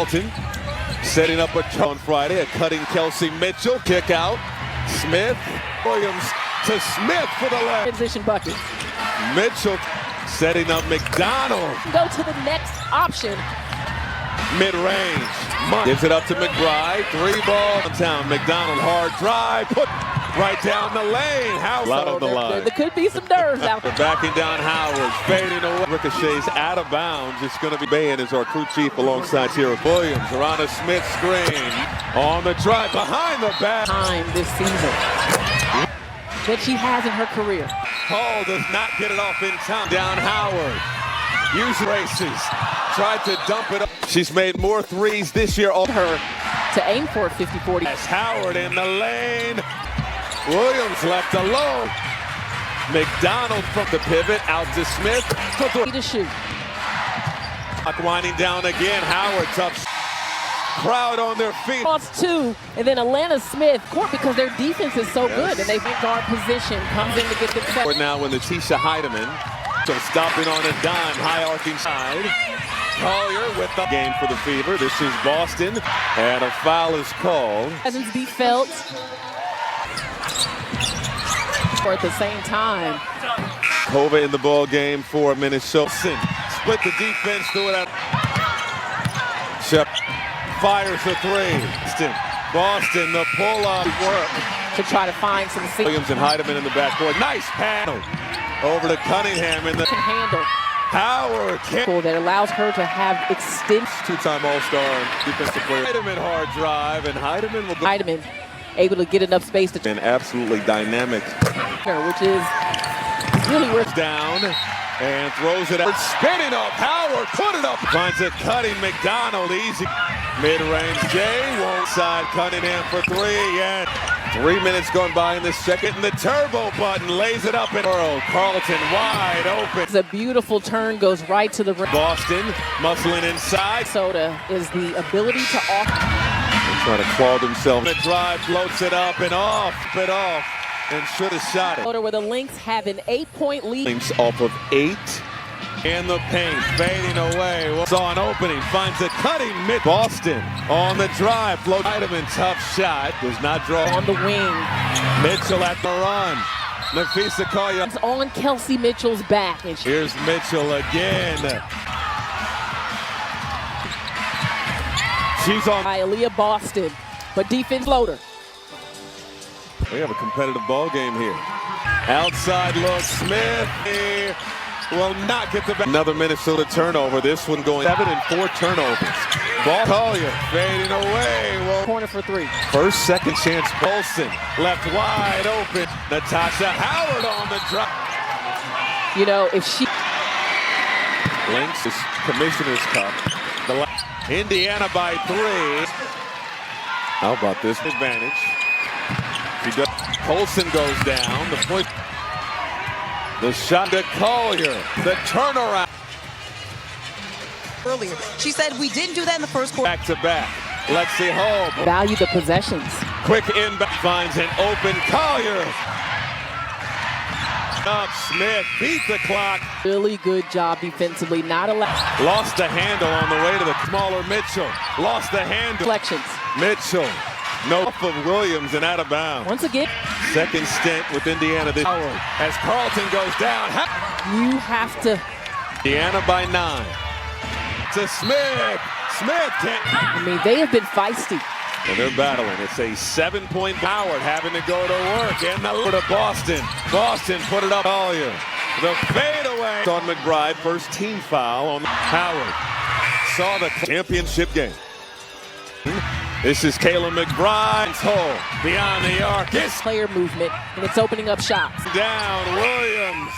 Carlton setting up a on Friday, a cutting Kelsey Mitchell, kick out. Smith, Williams to Smith for the left. Transition bucket. Mitchell setting up McDonald. Go to the next option. Mid-range. Gives it up to McBride. 3-ball downtown. McDonald hard drive. Put right down the lane. Howard on the line. There could be some nerves out there. Backing down Howard. Fading away. Ricochets out of bounds. It's going to be Bayan as our crew chief alongside Tierra Williams. Around a Smith screen. On the drive. Behind the back. Time this season that she has in her career. Hall does not get it off in time. Down Howard. Use races. Tried to dump it up. She's made more threes this year. Her to aim for a 50-40. As Howard in the lane. Williams left alone. McDonald from the pivot out to Smith. To shoot. Clock winding down again. Howard tough. Crowd on their feet. Lost two, and then Atlanta Smith court because their defense is so good, and they think guard position comes in to get the set. Now when the Tisha Heidemann, so stopping on a dime, high arcing side. Collier with the game for the Fever. This is Boston, and a foul is called. Presence be felt. Or at the same time. Kova in the ball game for Minnesota. Split the defense through it out. Shep fires a three. Boston, the pull-up work to try to find some seats. Williams and Heidemann in the backcourt. Nice pass over to Cunningham in the can handle. Howard that allows her to have extensive. Two-time All-Star defensive player. Heidemann hard drive, and Heidemann will go. Heidemann able to get enough space to. And absolutely dynamic. Which is really worth down and throws it out. Spinning up. Howard put it up. Finds a cutting McDonald. Easy. Mid-range Jay. One side. Cunningham for three. And 3 minutes going by in the second. And the turbo button lays it up. And Carlton wide open. It's a beautiful turn. Goes right to the rim. Boston muscling inside. Minnesota is the ability to off. They're trying to claw themselves. The drive floats it up and off. It off. And should have shot it. Where the Lynx have an 8-point lead. Lynx off of 8. In the paint, fading away. Saw an opening, finds a cutting mid. Boston on the drive. Float. Heidemann, tough shot. Does not draw. On the wing. Mitchell at the run. Nafisa Collier. It's on Kelsey Mitchell's back. And here's Mitchell again. She's on. Aaliyah Boston, but defense floater. We have a competitive ball game here. Outside look, Smith will not get the back. Another Minnesota turnover. This one going 7 and 4 turnovers. Ball Collier fading away. Corner for three. First, second chance. Polson left wide open. Natasha Howard on the drop. You know, if she. Lynx is Commissioner's Cup. Indiana by 3. How about this advantage? Polson goes down. The point. The shot to Collier. The turnaround. Earlier, she said we didn't do that in the first quarter. Back to back. Lexi Hall. Value the possessions. Quick inbound. Finds an open Collier. Up Smith. Beat the clock. Really good job defensively. Not allowed. Lost the handle on the way to the smaller Mitchell. Lost the handle. Reflections. Mitchell. No off of Williams and out of bounds. Once again. Second stint with Indiana this hour. As Carlton goes down. You have to. Indiana by 9. To Smith. Smith can't. I mean, they have been feisty. And they're battling. It's a 7-point Howard having to go to work. And the to Boston. Boston put it up. Collier. The fadeaway. On McBride. First team foul on Howard. Saw the championship game. This is Kayla McBride's hole beyond the arc. This player movement, and it's opening up shots. Down, Williams.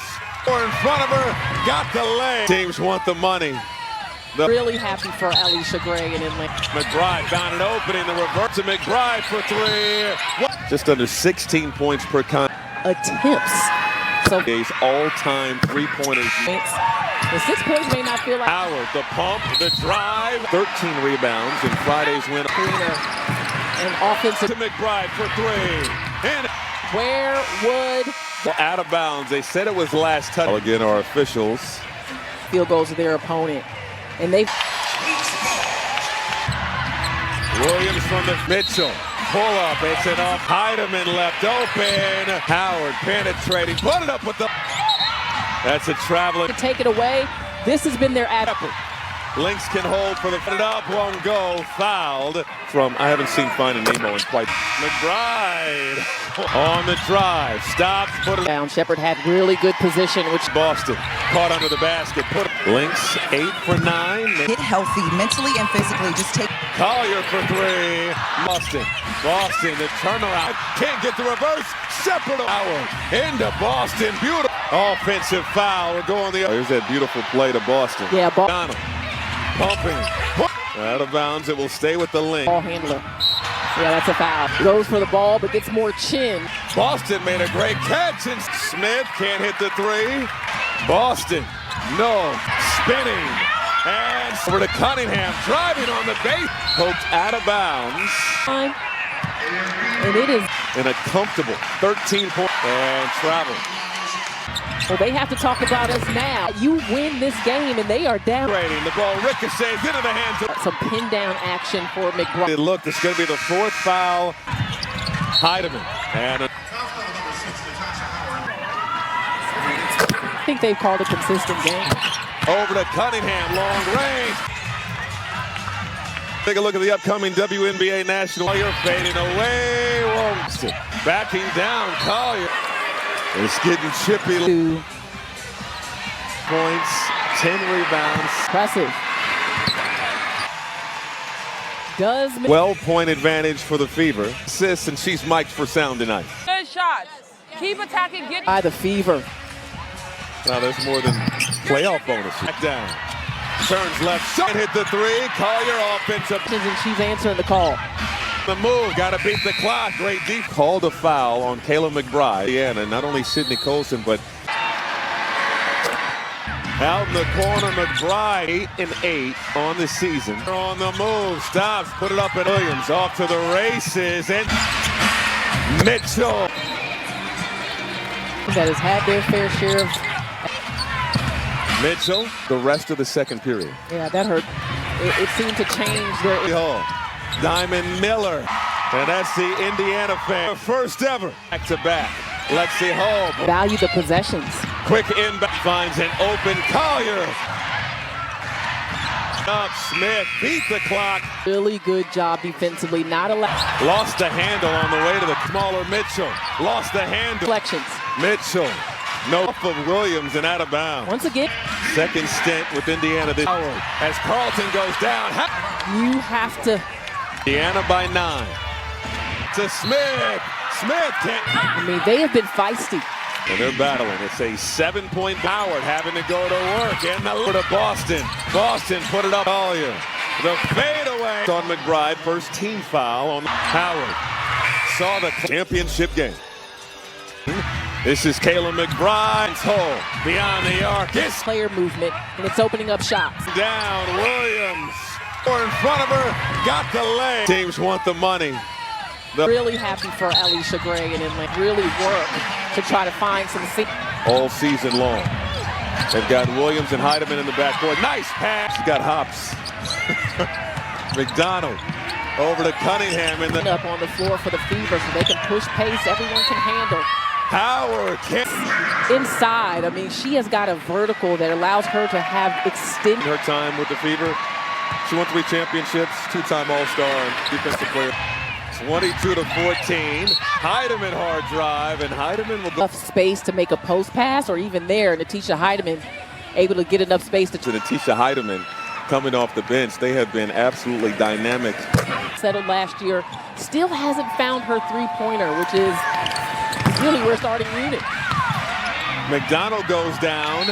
Or in front of her, got the leg. Teams want the money. Really happy for Alicia Gray and Atlanta. McBride found an opening. The reverse to McBride for 3. Just under 16 points per attempts. So His all-time three-pointers. The 6 points may not feel like Howard, the pump, the drive. 13 rebounds in Friday's win. And offensive to McBride for 3. And where would out of bounds. They said it was last touch. Again, our officials. Field goals to their opponent. And they Williams from the Mitchell. Pull up, it's an off. Heidemann left open. Howard penetrating, put it up with the. That's a traveling. To take it away, this has been their attitude. Lynx can hold for the. Put it up, won't go. Fouled from. I haven't seen Finding Nemo in quite. McBride on the drive, stops, put it down. Shepard had really good position, which Boston caught under the basket. Put Lynx 8 for 9. Get healthy mentally and physically. Just take. Collier for 3. Boston, the turnaround. Can't get the reverse. Shepard Howard into Boston. Beautiful offensive foul. We're going the other. There's that beautiful play to Boston. Yeah, Donald pumping. Out of bounds. It will stay with the Lynx. Ball handler. Yeah, that's a foul. Goes for the ball, but gets more chin. Boston made a great catch, and Smith can't hit the 3. Boston, no, spinning. And over to Cunningham, driving on the base. Poked out of bounds. And it is in a comfortable 13-point and travel. Well, they have to talk about us now. You win this game, and they are down. The ball ricochets into the hands of some pin-down action for McBride. Look, it's going to be the 4th foul. Heidemann. And I think they've called a consistent game. Over to Cunningham, long range. Take a look at the upcoming WNBA National. Collier fading away. Whoa. Backing down, Collier. It's getting chippy. 2 points, 10 rebounds. Impressive. Does 12-point advantage for the Fever. Assists, and she's mic'd for sound tonight. Good shots. Keep attacking. Get by the Fever. Now there's more than playoff bonuses. Back down. Turns left, shot, hit the 3. Collier offensive. And she's answering the call. The move, got to beat the clock. Great deep. Called a foul on Kayla McBride. Yeah, and not only Sydney Colson, but out in the corner, McBride 8 and 8 on the season. On the move, stops, put it up at Williams. Off to the races, and Mitchell. That has had their fair share of. Mitchell, the rest of the second period. Yeah, that hurt. It seemed to change their. Diamond Miller, and that's the Indiana fan. First ever. Back to back. Let's see Hall. Value the possessions. Quick inbound, finds an open Collier. Up Smith, beat the clock. Really good job defensively, not allowed. Lost the handle on the way to the smaller Mitchell. Lost the handle. Reflections. Mitchell, no off of Williams and out of bounds. Once again. Second stint with Indiana this hour. As Carlton goes down. You have to. Indiana by 9. To Smith. Smith can't. I mean, they have been feisty. And they're battling. It's a 7-point Howard having to go to work. And the to Boston. Boston put it up. Collier. The fadeaway on McBride. First team foul on Howard. Saw the championship game. This is Kayla McBride's hole beyond the arc. This player movement, and it's opening up shots. Down Williams. Or in front of her. Got the leg. Teams want the money. Really happy for Alicia Gray and Inland. Really work to try to find some seat. All season long. They've got Williams and Heidemann in the backcourt. Nice pass. She's got hops. McDonald over to Cunningham in the up on the floor for the Fever so they can push pace. Everyone can handle. Howard inside. I mean, she has got a vertical that allows her to have extended her time with the Fever. She won 3 championships, 2-time All-Star and defensive player. 22-14. Heidemann hard drive, and Heidemann will go. Enough space to make a post pass, or even there, Natisha Heidemann able to get enough space to Natisha Heidemann coming off the bench. They have been absolutely dynamic. Settled last year, still hasn't found her three-pointer, which is really her starting unit. McDonald goes down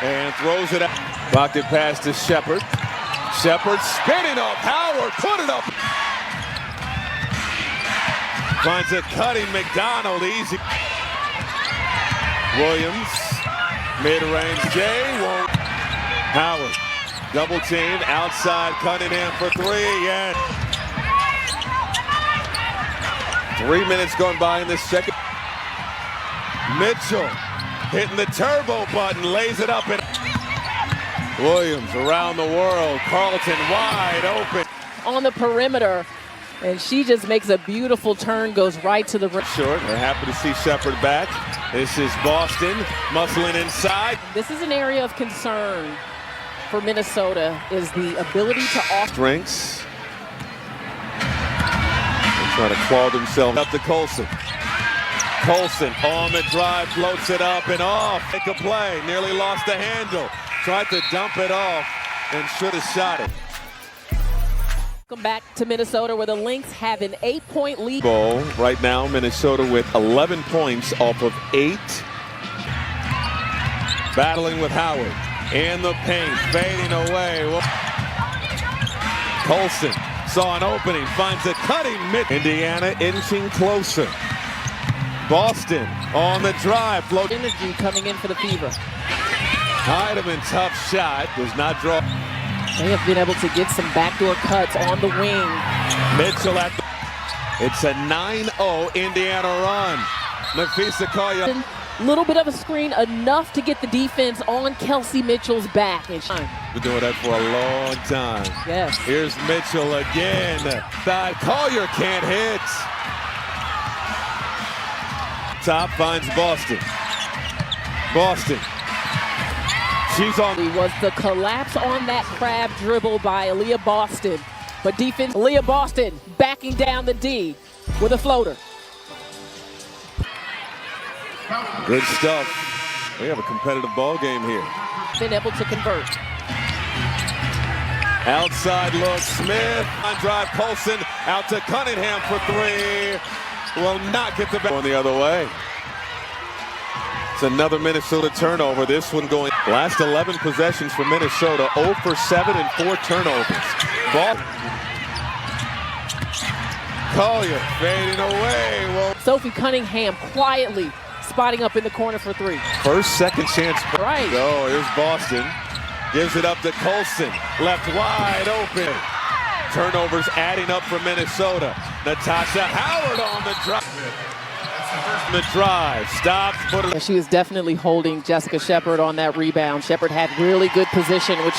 and throws it out. Blocked it past to Shepard. Shepard spinning off Howard, put it up. Finds a cutting McDonald, easy. Williams, mid-range, Jay won't. Howard, double team, outside Cunningham for 3, and 3 minutes gone by in this second. Mitchell hitting the turbo button, lays it up, and Williams around the world. Carlton wide open. On the perimeter, And she just makes a beautiful turn, goes right to the rim. Short. They're happy to see Shepard back. This is Boston muscling inside. This is an area of concern for Minnesota, is the ability to off Strengths. They're trying to claw themselves up to Colson. Colson on the drive, floats it up and off. Make a play, nearly lost the handle. Tried to dump it off and should have shot it. Welcome back to Minnesota, where the Lynx have an 8-point lead. Ball right now, Minnesota with 11 points off of 8. Battling with Howard in the paint, fading away. Colson saw an opening, finds a cutting mid. Indiana inching closer. Boston on the drive. Float. Energy coming in for the Fever. Heidemann, tough shot, does not draw. They have been able to get some backdoor cuts on the wing. Mitchell at the... It's a 9-0 Indiana run. Nafisa Collier. Little bit of a screen, enough to get the defense on Kelsey Mitchell's back. Been doing that for a long time. Yes. Here's Mitchell again. Side Collier can't hit. Top finds Boston. Boston. She's on. It was the collapse on that crab dribble by Aaliyah Boston. But defense, Aaliyah Boston backing down the D with a floater. Good stuff. We have a competitive ball game here. Been able to convert. Outside look, Smith on drive, Colson out to Cunningham for 3. Will not get the back. Going the other way. It's another Minnesota turnover. This one going. Last 11 possessions for Minnesota, 0 for 7 and 4 turnovers. Ball. Collier fading away. Well, Sophie Cunningham quietly spotting up in the corner for 3. first, second chance. Right. Oh, here's Boston. Gives it up to Colson. Left wide open. Turnovers adding up for Minnesota. Natasha Howard on the drive. The drive. Stops. Put it. She was definitely holding Jessica Shepard on that rebound. Shepard had really good position, which...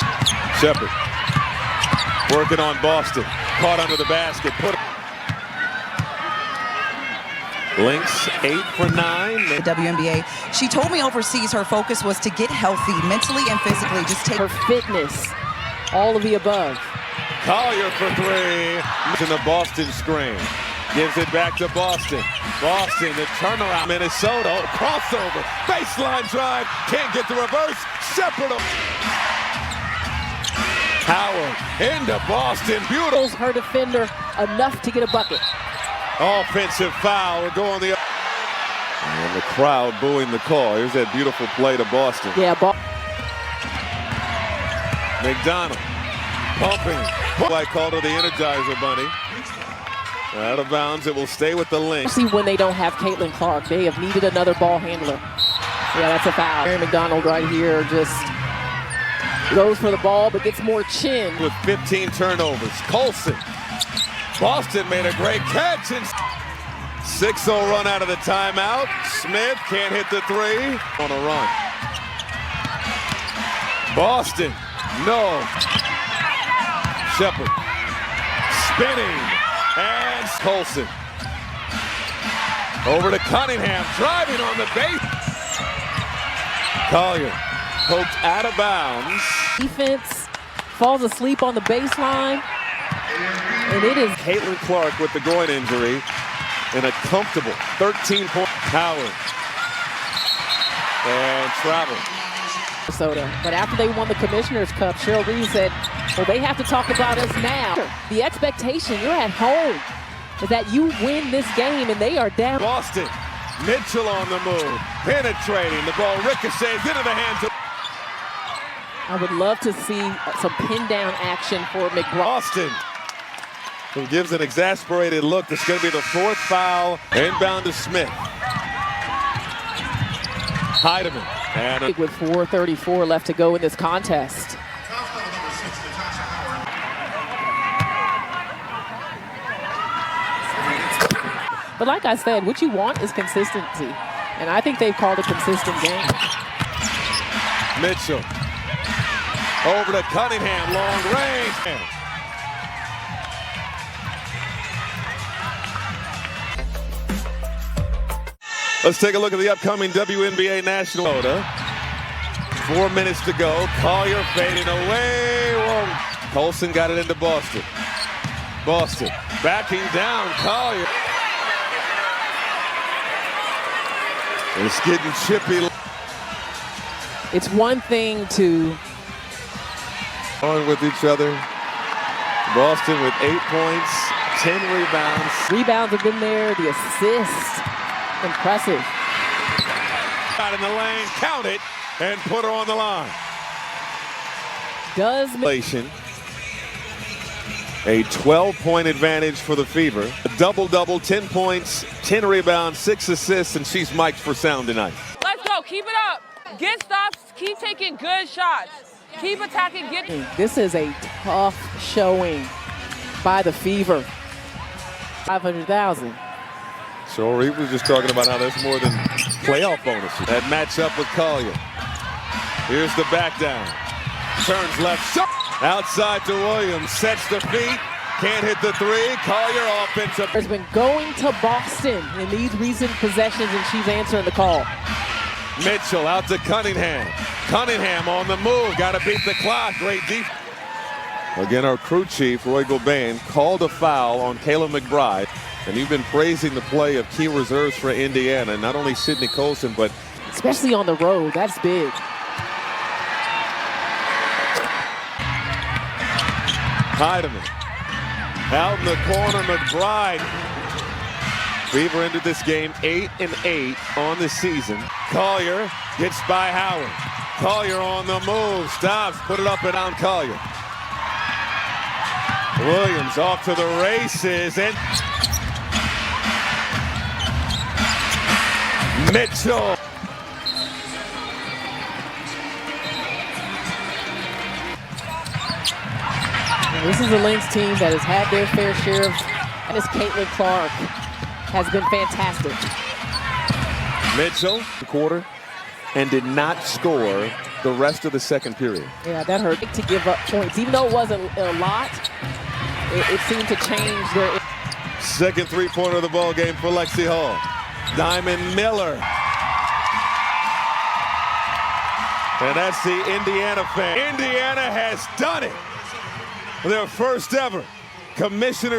Shepard working on Boston. Caught under the basket. Put it. Lynx 8 for 9. The WNBA. She told me overseas her focus was to get healthy mentally and physically. Just take her fitness, all of the above. Collier for 3. In the Boston screen. Gives it back to Boston. Boston, the turnaround. Minnesota, crossover. Baseline drive. Can't get the reverse. Shepard. Howard into Boston. Beautiful. Her defender enough to get a bucket. Offensive foul. We're going the... And the crowd booing the call. Here's that beautiful play to Boston. Yeah, McDonald pumping. Like call to the Energizer Bunny. Out of bounds. It will stay with the Lynx. See, when they don't have Caitlin Clark, they have needed another ball handler. Yeah, that's a foul. Mary McDonald right here just goes for the ball, but gets more chin. With 15 turnovers. Colson. Boston made a great catch. And 6-0 run out of the timeout. Smith can't hit the 3. On a run. Boston. No. Shepard. Spinning. And Colson. Over to Cunningham. Driving on the base. Collier. Poked out of bounds. Defense falls asleep on the baseline. And it is Caitlin Clark with the groin injury in a comfortable 13-point. Howard. And travel. Minnesota. But after they won the Commissioner's Cup, Cheryl Reed said, well, they have to talk about us now. The expectation, you're at home, is that you win this game, and they are down. Boston. Mitchell on the move. Penetrating. The ball ricochets into the hands of... I would love to see some pin-down action for McBride. Boston. Who gives an exasperated look. This is going to be the 4th foul. Inbound to Smith. Heidemann. And with 4:34 left to go in this contest. But like I said, what you want is consistency. And I think they've called a consistent game. Mitchell. Over to Cunningham. Long range. Let's take a look at the upcoming WNBA National. 4 minutes to go. Collier fading away. Whoa. Colson got it into Boston. Boston backing down. Collier. It's getting chippy. It's one thing to on with each other. Boston with 8 points, 10 rebounds. Rebounds have been there. The assist, impressive. Out in the lane, count it, and put her on the line. A 12-point advantage for the Fever. A double-double, 10 points, 10 rebounds, 6 assists, and she's mic'd for sound tonight. Let's go. Keep it up. Get stops. Keep taking good shots. Keep attacking. This is a tough showing by the Fever. 500,000. So he was just talking about how that's more than playoff bonuses. That match up with Collier. Here's the back down. Turns left. Shot. Outside to Williams. Sets the feet. Can't hit the three. Collier offensive. Has been going to Boston in these recent possessions, and she's answering the call. Mitchell out to Cunningham. Cunningham on the move. Got to beat the clock. Great defense. Again, our crew chief, Roy Gobain, called a foul on Kayla McBride. And you've been praising the play of key reserves for Indiana. Not only Sydney Colson, but especially on the road. That's big. Heidemann. Out in the corner, McBride. Fever ended this game 8-8 on the season. Collier gets by Howard. Collier on the move, stops, put it up and down Collier. Williams off to the races, and Mitchell. This is a Lynx team that has had their fair share of, and this Caitlin Clark has been fantastic. Mitchell, quarter, and did not score the rest of the second period. Yeah, that hurt to give up points. Even though it wasn't a lot, it seemed to change their... Second three-pointer of the ball game for Lexi Hall. Diamond Miller. And that's the Indiana fan. Indiana has done it. Their first ever commissioner.